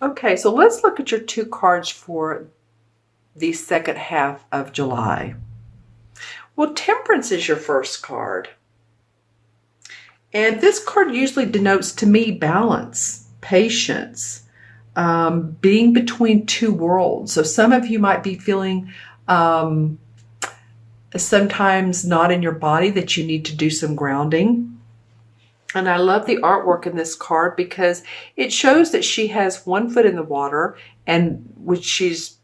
Okay, so let's look at your two cards for the second half of July. Well, Temperance is your first card. And this card usually denotes to me balance, patience, being between two worlds. So some of you might be feeling sometimes not in your body, that you need to do some grounding. And I love the artwork in this card because it shows that she has one foot in the water, and which she's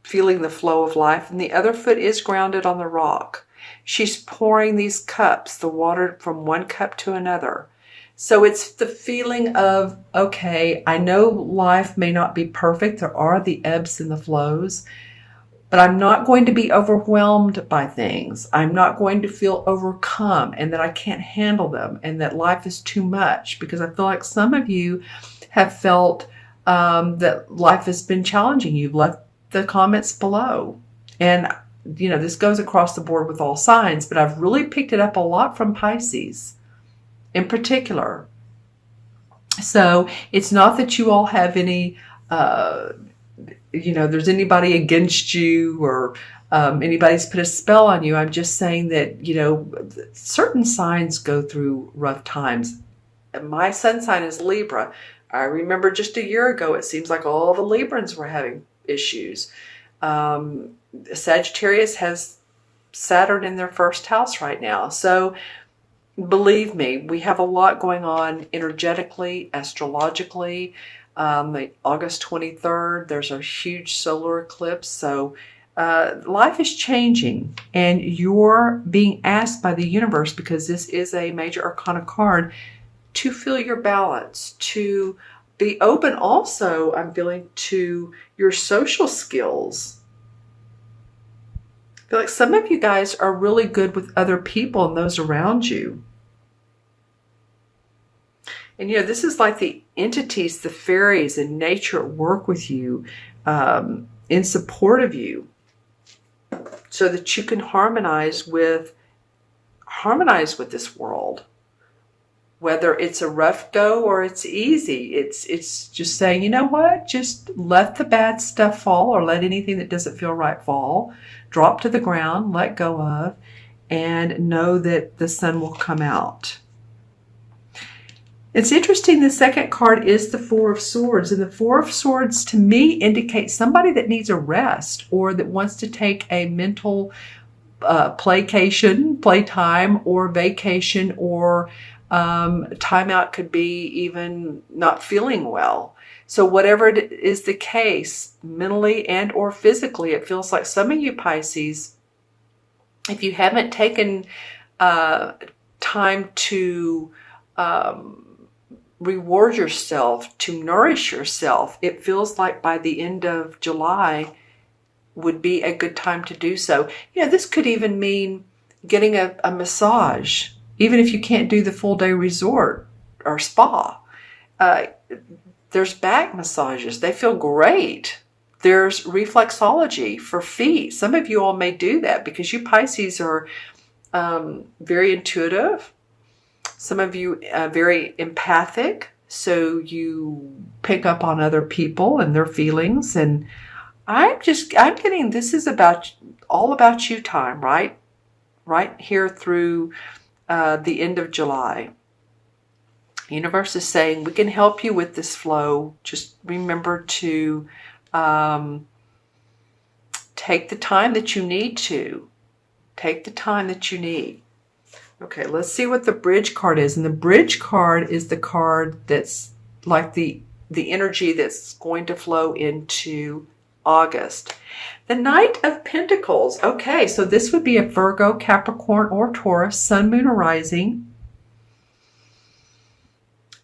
feeling the flow of life, and the other foot is grounded on the rock. She's pouring these cups, the water from one cup to another. So it's the feeling of, okay, I know life may not be perfect. There are the ebbs and the flows, but I'm not going to be overwhelmed by things. I'm not going to feel overcome and that I can't handle them and that life is too much, because I feel like some of you have felt that life has been challenging. You've left the comments below. And, you know, this goes across the board with all signs, but I've really picked it up a lot from Pisces in particular. So it's not that you all have any, there's anybody against you or anybody's put a spell on you. I'm just saying that, certain signs go through rough times. My sun sign is Libra. I remember just a year ago, it seems like all the Librans were having issues. Sagittarius has Saturn in their first house right now. So believe me, we have a lot going on energetically, astrologically. August 23rd, there's a huge solar eclipse. So life is changing, and you're being asked by the universe, because this is a major arcana card, to feel your balance, to be open also, I'm feeling, to your social skills. I feel like some of you guys are really good with other people and those around you. And, this is like the entities, the fairies and nature at work with you, in support of you, so that you can harmonize with this world. Whether it's a rough go or it's easy, it's just saying, you know what, just let the bad stuff fall, or let anything that doesn't feel right fall, drop to the ground, let go of, and know that the sun will come out. It's interesting, the second card is the Four of Swords, and the Four of Swords to me indicates somebody that needs a rest, or that wants to take a mental playtime, or vacation, or timeout. Could be even not feeling well. So whatever it is the case, mentally and or physically, it feels like some of you Pisces, if you haven't taken time to reward yourself, to nourish yourself, it feels like by the end of July would be a good time to do so. This could even mean getting a massage, even if you can't do the full day resort or spa. There's back massages. They feel great. There's reflexology for feet. Some of you all may do that because you Pisces are very intuitive. Some of you very empathic. So you pick up on other people and their feelings. And I'm getting, this is all about you time, right? Right here through the end of July. The universe is saying, we can help you with this flow. Just remember to take the time that you need to. Take the time that you need. Okay, let's see what the Bridge card is. And the Bridge card is the card that's like the energy that's going to flow into August. The Knight of Pentacles. Okay, so this would be a Virgo, Capricorn, or Taurus, Sun, Moon, or Rising.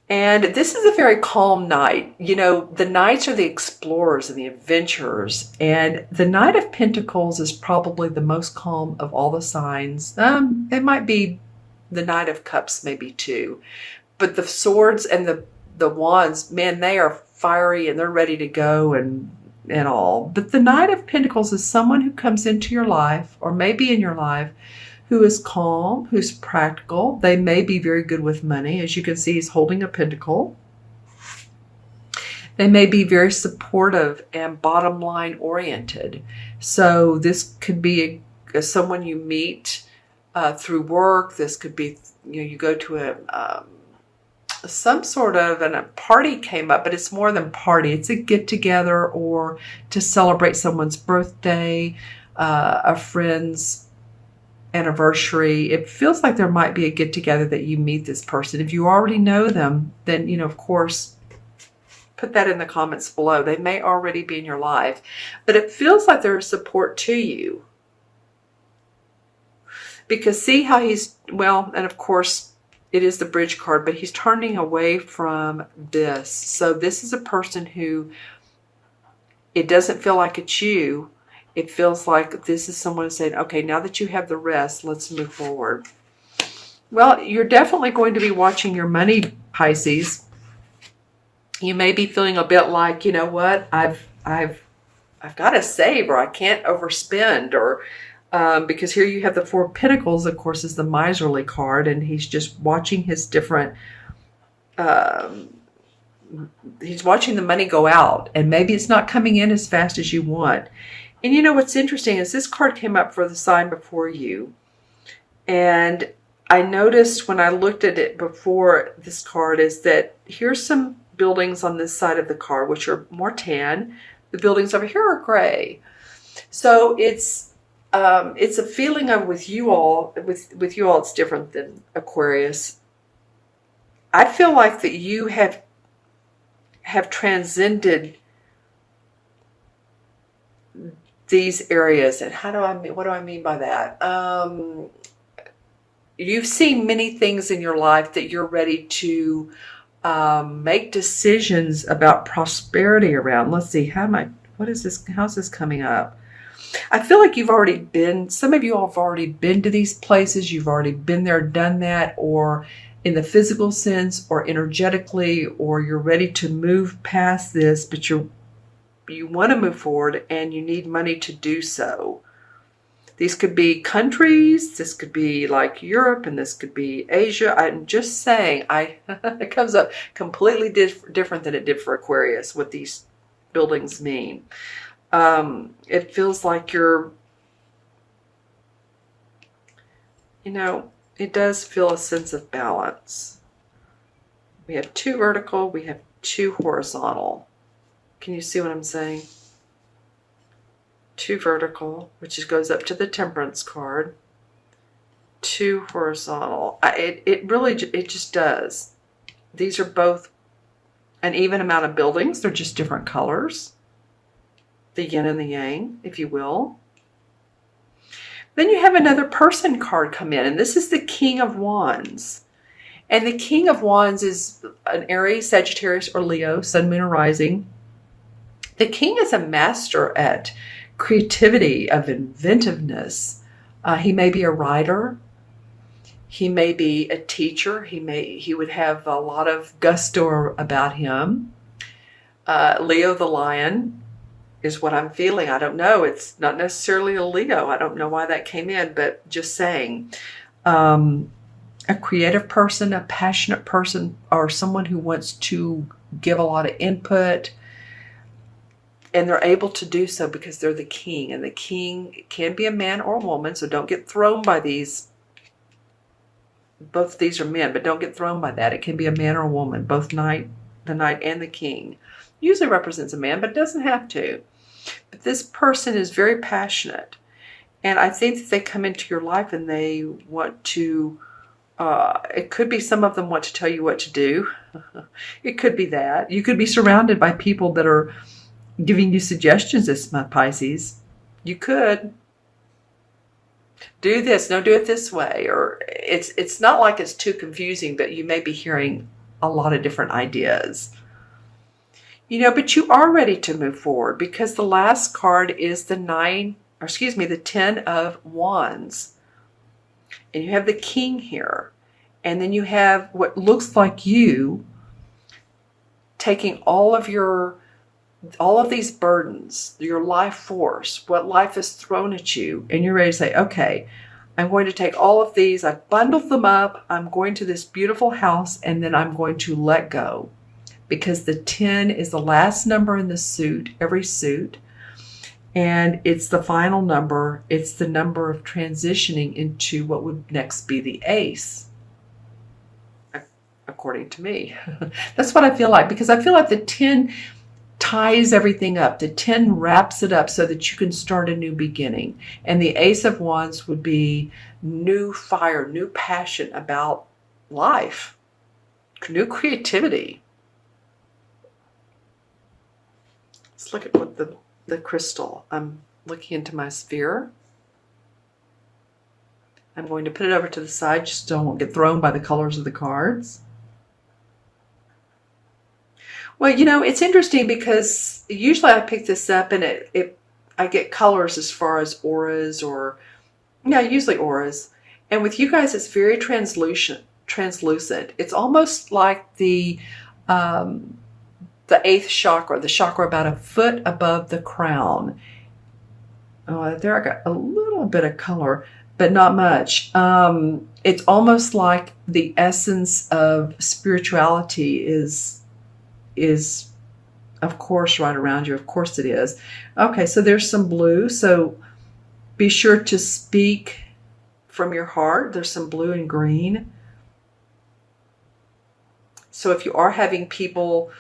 And this is a very calm night. The Knights are the explorers and the adventurers. And the Knight of Pentacles is probably the most calm of all the signs. It might be the Knight of Cups, maybe too. But the swords and the wands, man, they are fiery and they're ready to go and all. But the Knight of Pentacles is someone who comes into your life, or maybe in your life, who is calm, who's practical. They may be very good with money. As you can see, he's holding a pentacle. They may be very supportive and bottom line oriented. So this could be someone you meet through work. This could be, you go to some sort of, and a party came up, but it's more than party. It's a get together or to celebrate someone's birthday, a friend's anniversary. It feels like there might be a get together that you meet this person. If you already know them, then, of course, put that in the comments below. They may already be in your life, but it feels like there's support to you. Because see how he's, well, and of course, it is the bridge card, but he's turning away from this. So this is a person who, it doesn't feel like it's you. It feels like this is someone saying, okay, now that you have the rest, let's move forward. Well, you're definitely going to be watching your money, Pisces. You may be feeling a bit like, you know what, I've got to save, or I can't overspend, or because here you have the Four of Pentacles, of course, is the miserly card, and he's just watching his different, he's watching the money go out, and maybe it's not coming in as fast as you want. And you know what's interesting is this card came up for the sign before you, and I noticed when I looked at it before this card is that here's some buildings on this side of the card, which are more tan. The buildings over here are gray. So it's a feeling of with you all, it's different than Aquarius. I feel like that you have transcended these areas. And what do I mean by that? You've seen many things in your life that you're ready to make decisions about prosperity around. Let's see, how's this coming up? I feel like you've already been, some of you have already been to these places. You've already been there, done that, or in the physical sense or energetically, or you're ready to move past this, but you want to move forward and you need money to do so. These could be countries, this could be like Europe, and this could be Asia. I'm just saying, it comes up completely different than it did for Aquarius, what these buildings mean. It feels like you're, it does feel a sense of balance. We have 2 vertical, we have 2 horizontal. Can you see what I'm saying? 2 vertical, which goes up to the Temperance card. 2 horizontal. It just does. These are both an even amount of buildings. They're just different colors. The yin and the yang, if you will. Then you have another person card come in, and this is the King of Wands. And the King of Wands is an Aries, Sagittarius, or Leo, Sun, Moon, or Rising. The King is a master at creativity, of inventiveness. He may be a writer. He may be a teacher. He would have a lot of gusto about him. Leo the Lion is what I'm feeling. I don't know. It's not necessarily a Leo. I don't know why that came in, but just saying. A creative person, a passionate person, or someone who wants to give a lot of input. And they're able to do so because they're the king. And the king can be a man or a woman, so don't get thrown by these. Both of these are men, but don't get thrown by that. It can be a man or a woman. Both the knight and the king usually represents a man, but it doesn't have to. But this person is very passionate. And I think that they come into your life and they want to, it could be some of them want to tell you what to do. It could be that. You could be surrounded by people that are giving you suggestions this month, Pisces. You could do this, no, do it this way, or it's not like it's too confusing, but you may be hearing a lot of different ideas. But you are ready to move forward because the last card is the 10 of Wands. And you have the King here. And then you have what looks like you taking all of these burdens, your life force, what life has thrown at you, and you're ready to say, okay, I'm going to take all of these, I've bundled them up, I'm going to this beautiful house, and then I'm going to let go. because the 10 is the last number in the suit, every suit. And it's the final number. It's the number of transitioning into what would next be the ace, according to me. That's what I feel like, because I feel like the 10 ties everything up. The 10 wraps it up so that you can start a new beginning. And the Ace of Wands would be new fire, new passion about life, new creativity. Let's look at what the crystal. I'm looking into my sphere. I'm going to put it over to the side just so I won't get thrown by the colors of the cards. Well, you know, it's interesting because usually I pick this up and I get colors as far as auras or, yeah, usually auras. And with you guys, it's very translucent. It's almost like the 8th chakra, the chakra about a foot above the crown. Oh, there I got a little bit of color, but not much. It's almost like the essence of spirituality is of course right around you. Of course it is. Okay, so there's some blue. So be sure to speak from your heart. There's some blue and green. So if you are having people,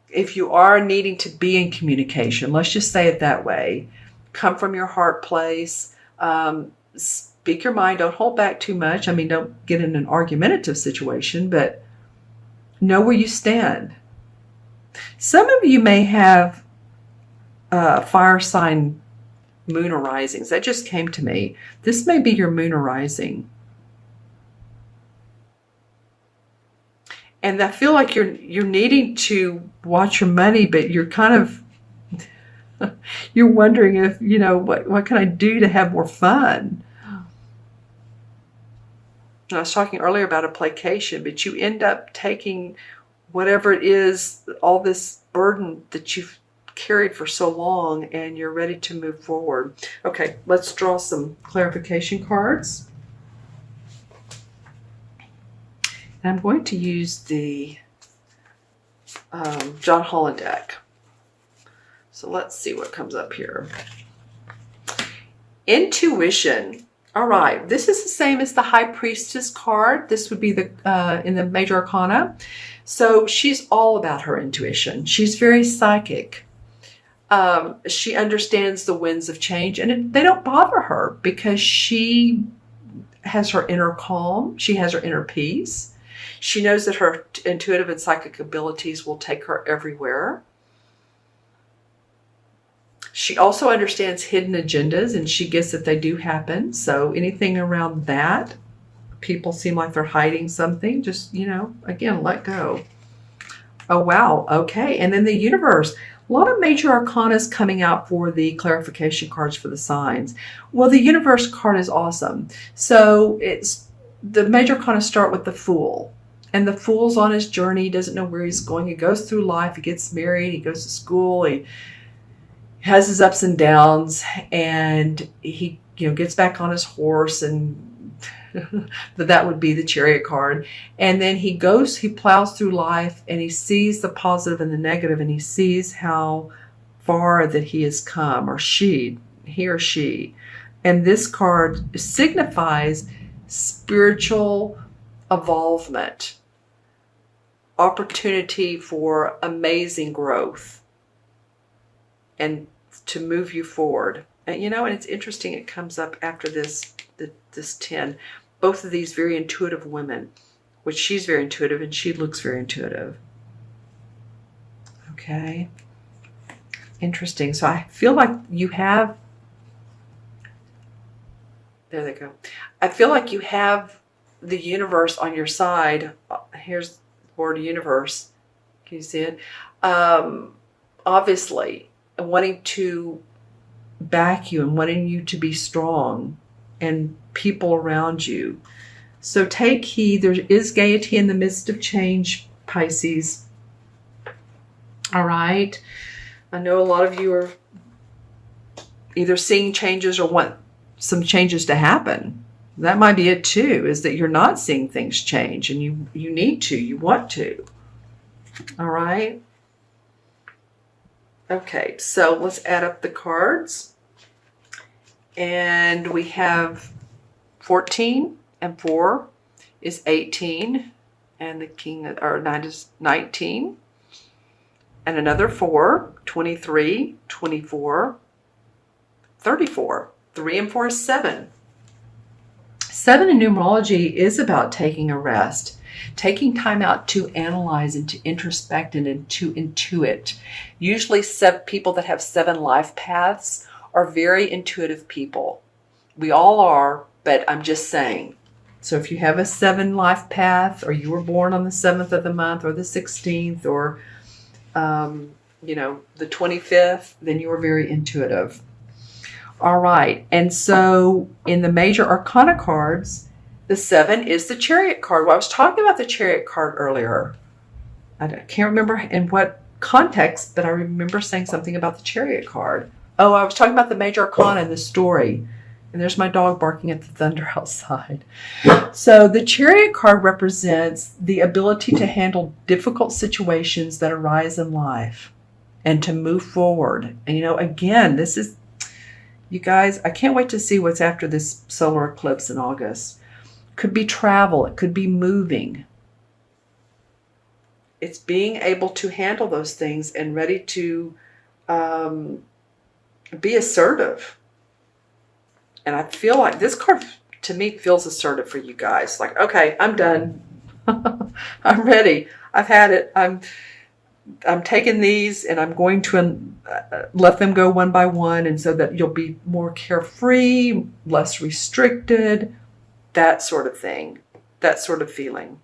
if you are needing to be in communication, let's just say it that way, come from your heart place, speak your mind, don't hold back too much. I mean, don't get in an argumentative situation, but know where you stand. Some of you may have fire sign moon arisings. That just came to me. This may be your moon arising. And I feel like you're needing to watch your money, but you're kind of you're wondering if, you know, what can I do to have more fun? I was talking earlier about a placation, but you end up taking whatever it is, all this burden that you've carried for so long, and you're ready to move forward. Okay, let's draw some clarification cards. And I'm going to use the John Holland deck. So let's see what comes up here. Intuition. All right, this is the same as the High Priestess card. This would be the in the Major Arcana. So she's all about her intuition. She's very psychic. She understands the winds of change, and they don't bother her because she has her inner calm. She has her inner peace. She knows that her intuitive and psychic abilities will take her everywhere. She also understands hidden agendas, and she gets that they do happen. So anything around that, people seem like they're hiding something. Just, you know, again, let go. Oh, wow. Okay. And then the universe. A lot of major arcanas coming out for the clarification cards for the signs. Well, the universe card is awesome. So it's the major arcana start with the Fool. And the Fool's on his journey. He doesn't know where he's going. He goes through life. He gets married. He goes to school. He has his ups and downs, and he, you know, gets back on his horse, and that would be the Chariot card. And then he plows through life, and he sees the positive and the negative, and he sees how far that he has come, or he or she. And this card signifies spiritual evolvement, opportunity for amazing growth, and to move you forward. And you know, and it's interesting, it comes up after this 10. Both of these very intuitive women, which she's very intuitive and she looks very intuitive. Okay. Interesting. So I feel like you have, there they go. I feel like you have the universe on your side. Here's the word universe. Can you see it? Obviously, wanting to back you and wanting you to be strong, and people around you. So take heed. There is gaiety in the midst of change, Pisces. All right. I know a lot of you are either seeing changes or want some changes to happen. That might be it too, is that you're not seeing things change, and you need to, you want to. All right. Okay, so let's add up the cards. And we have 14 and 4 is 18, and the king, or 9 is 19. And another 4, 23, 24, 34. 3 and 4 is 7. 7 in numerology is about taking a rest, taking time out to analyze and to introspect and to intuit. Usually people that have 7 life paths are very intuitive people. We all are, but I'm just saying. So if you have a 7 life path, or you were born on the 7th of the month, or the 16th, or the 25th, then you are very intuitive. All right, and so in the major arcana cards, the 7 is the Chariot card. Well, I was talking about the Chariot card earlier. I can't remember in what context, but I remember saying something about the Chariot card. Oh, I was talking about the major arcana in the story. And there's my dog barking at the thunder outside. So the Chariot card represents the ability to handle difficult situations that arise in life and to move forward. And, again, this is, you guys, I can't wait to see what's after this solar eclipse in August. Could be travel. It could be moving. It's being able to handle those things and ready to be assertive. And I feel like this card, to me, feels assertive for you guys. Like, okay, I'm done. I'm ready. I've had it. I'm taking these, and I'm going to let them go one by one, and so that you'll be more carefree, less restricted, that sort of thing, that sort of feeling.